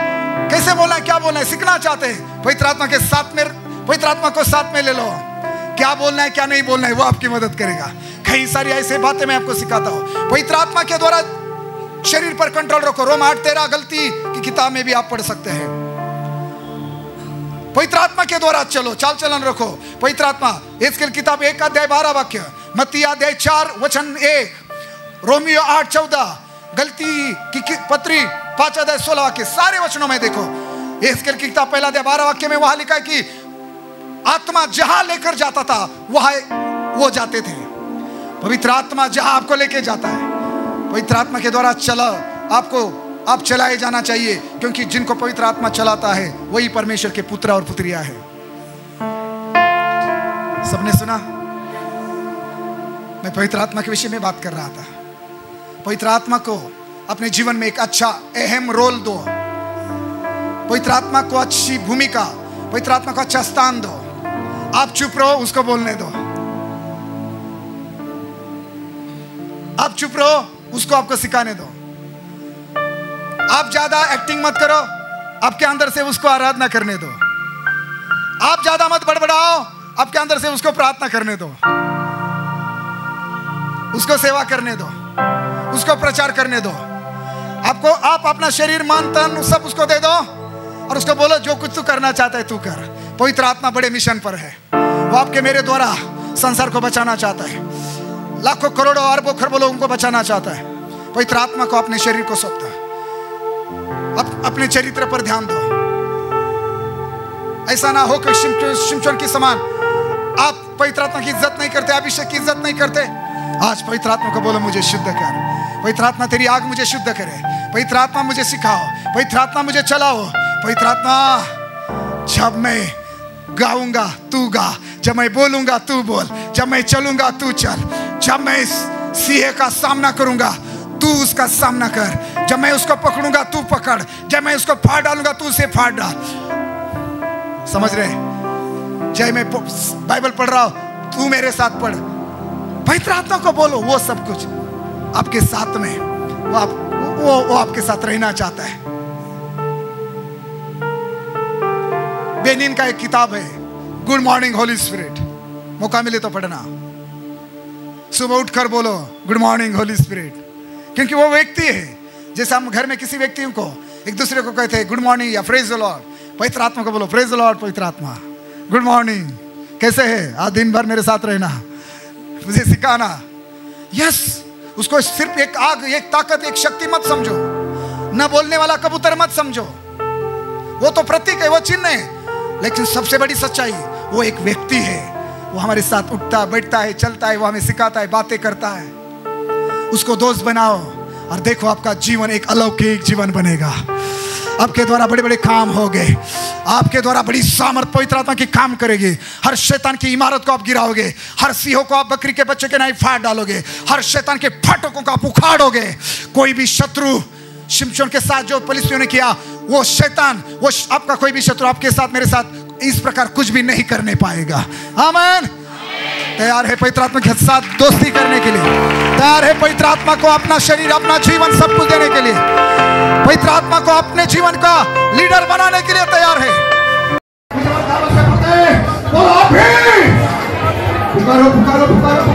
कैसे बोलना है, क्या बोलना है, सीखना चाहते हैं, पवित्र आत्मा के साथ में, पवित्र आत्मा को साथ में ले लो। क्या बोलना है क्या नहीं बोलना है वो आपकी मदद करेगा। कई सारी ऐसी बातें मैं आपको सिखाता हूं। पवित्र आत्मा के द्वारा शरीर पर कंट्रोल रखो। रोमा 8:13 गलती की किताब में भी आप पढ़ सकते हैं। पवित्र आत्मा के द्वारा चलो, चाल चलन रखो। पवित्र आत्मा, एस्केल किताब 1:12 वाक्य, मत्ती 4:1, रोमियो 8:14, गलती की पत्री 5:16 वाक्य, सारे वचनों में देखो। एस्केल की किताब 1:12 वाक्य में वहां लिखा है कि आत्मा जहां लेकर जाता था वहां वो जाते थे। पवित्र आत्मा जहां आपको लेके जाता है, पवित्र आत्मा के द्वारा चला आप चलाए जाना चाहिए, क्योंकि जिनको पवित्र आत्मा चलाता है वही परमेश्वर के पुत्र और पुत्रियां हैं। सबने सुना? मैं पवित्र आत्मा के विषय में बात कर रहा था। पवित्र आत्मा को अपने जीवन में एक अच्छा अहम रोल दो। पवित्र आत्मा को अच्छी भूमिका, पवित्र आत्मा को अच्छा स्थान दो। आप चुप रहो, उसको बोलने दो। आप चुप रहो, उसको आपको सिखाने दो। आप ज्यादा एक्टिंग मत करो, आपके अंदर से उसको आराधना करने दो। आप ज्यादा मत बड़बड़ाओ, आपके अंदर से उसको प्रार्थना करने दो, उसको सेवा करने दो, उसको प्रचार करने दो। आप अपना शरीर, मन, तन सब उसको दे दो और उसको बोलो जो कुछ तू करना चाहता है तू कर। पवित्र आत्मा बड़े मिशन पर है। वो आपके मेरे द्वारा संसार को बचाना चाहता है। लाखों करोड़ों अरबों खरबों लोगों को बचाना चाहता है। पवित्र आत्मा को अपने शरीर को सौंपता है। अपने चरित्र पर ध्यान दो। ऐसा ना हो कि शिमशोन की समान आप पवित्र आत्मा की इज्जत नहीं करते, अभिषेक की इज्जत नहीं करते। आज पवित्र आत्मा को बोलो मुझे शुद्ध कर। पवित्र आत्मा तेरी आग मुझे शुद्ध करे। पवित्र आत्मा मुझे सिखाओ। पवित्र आत्मा मुझे चलाओ। पवित्र आत्मा, जब मैं गाऊंगा तू गा, जब मैं बोलूंगा तू बोल, जब मैं चलूंगा तू चल, जब मैं सिंह का सामना करूंगा तू उसका सामना कर, जब मैं उसको पकड़ूंगा तू पकड़, जब मैं उसको फाड़ डालूंगा तू उसे फाड़ डाल। समझ रहे? जय मैं बाइबल पढ़ रहा हूं, तू मेरे साथ पढ़। पवित्र आत्मा को बोलो, वो सब कुछ आपके साथ में, वो आपके साथ रहना चाहता है। बेनिन का एक किताब है, गुड मॉर्निंग होली स्पिरिट, मौका मिले तो पढ़ना। सुबह उठकर बोलो गुड मॉर्निंग होली स्पिरिट, क्योंकि वो व्यक्ति है जैसे हम घर में किसी व्यक्ति को एक दूसरे को कहते हैं गुड मॉर्निंग या प्रेज द लॉर्ड। पवित्र आत्मा को बोलो प्रेज द लॉर्ड। पवित्र आत्मा गुड मॉर्निंग, कैसे है? आज दिन भर मेरे साथ रहना, मुझे सिखाना। यस, उसको सिर्फ एक आग, एक ताकत, एक शक्ति मत समझो। न बोलने वाला कबूतर मत समझो, वो तो प्रतीक है, वो चिन्ह है। लेकिन सबसे बड़ी सच्चाई, वो एक व्यक्ति है। वो हमारे साथ उठता बैठता है, चलता है, वो हमें सिखाता है, बातें करता है। उसको दोस्त बनाओ और देखो आपका जीवन एक अलौकिक जीवन बनेगा। आपके द्वारा बड़े बड़े काम होंगे। आपके द्वारा बड़ी सामर्थ पवित्र आत्मा की काम करेगी। हर शैतान की इमारत को आप गिराओगे। हर सिंहों को आप बकरी के बच्चे के नहीं फाड़ डालोगे। हर शैतान के फाटकों को आप उखाड़ोगे। कोई भी शत्रु, शिमशोन के साथ जो फलिस्तियों ने किया, वो शैतान, वो आपका कोई भी शत्रु आपके साथ, मेरे साथ इस प्रकार कुछ भी नहीं करने पाएगा। आमीन। तैयार है पवित्र आत्मा के साथ दोस्ती करने के लिए? तैयार है पवित्र आत्मा को अपना शरीर, अपना जीवन सब कुछ देने के लिए? पवित्र आत्मा को अपने जीवन का लीडर बनाने के लिए तैयार है? पुकारो पुकारो पुकारो।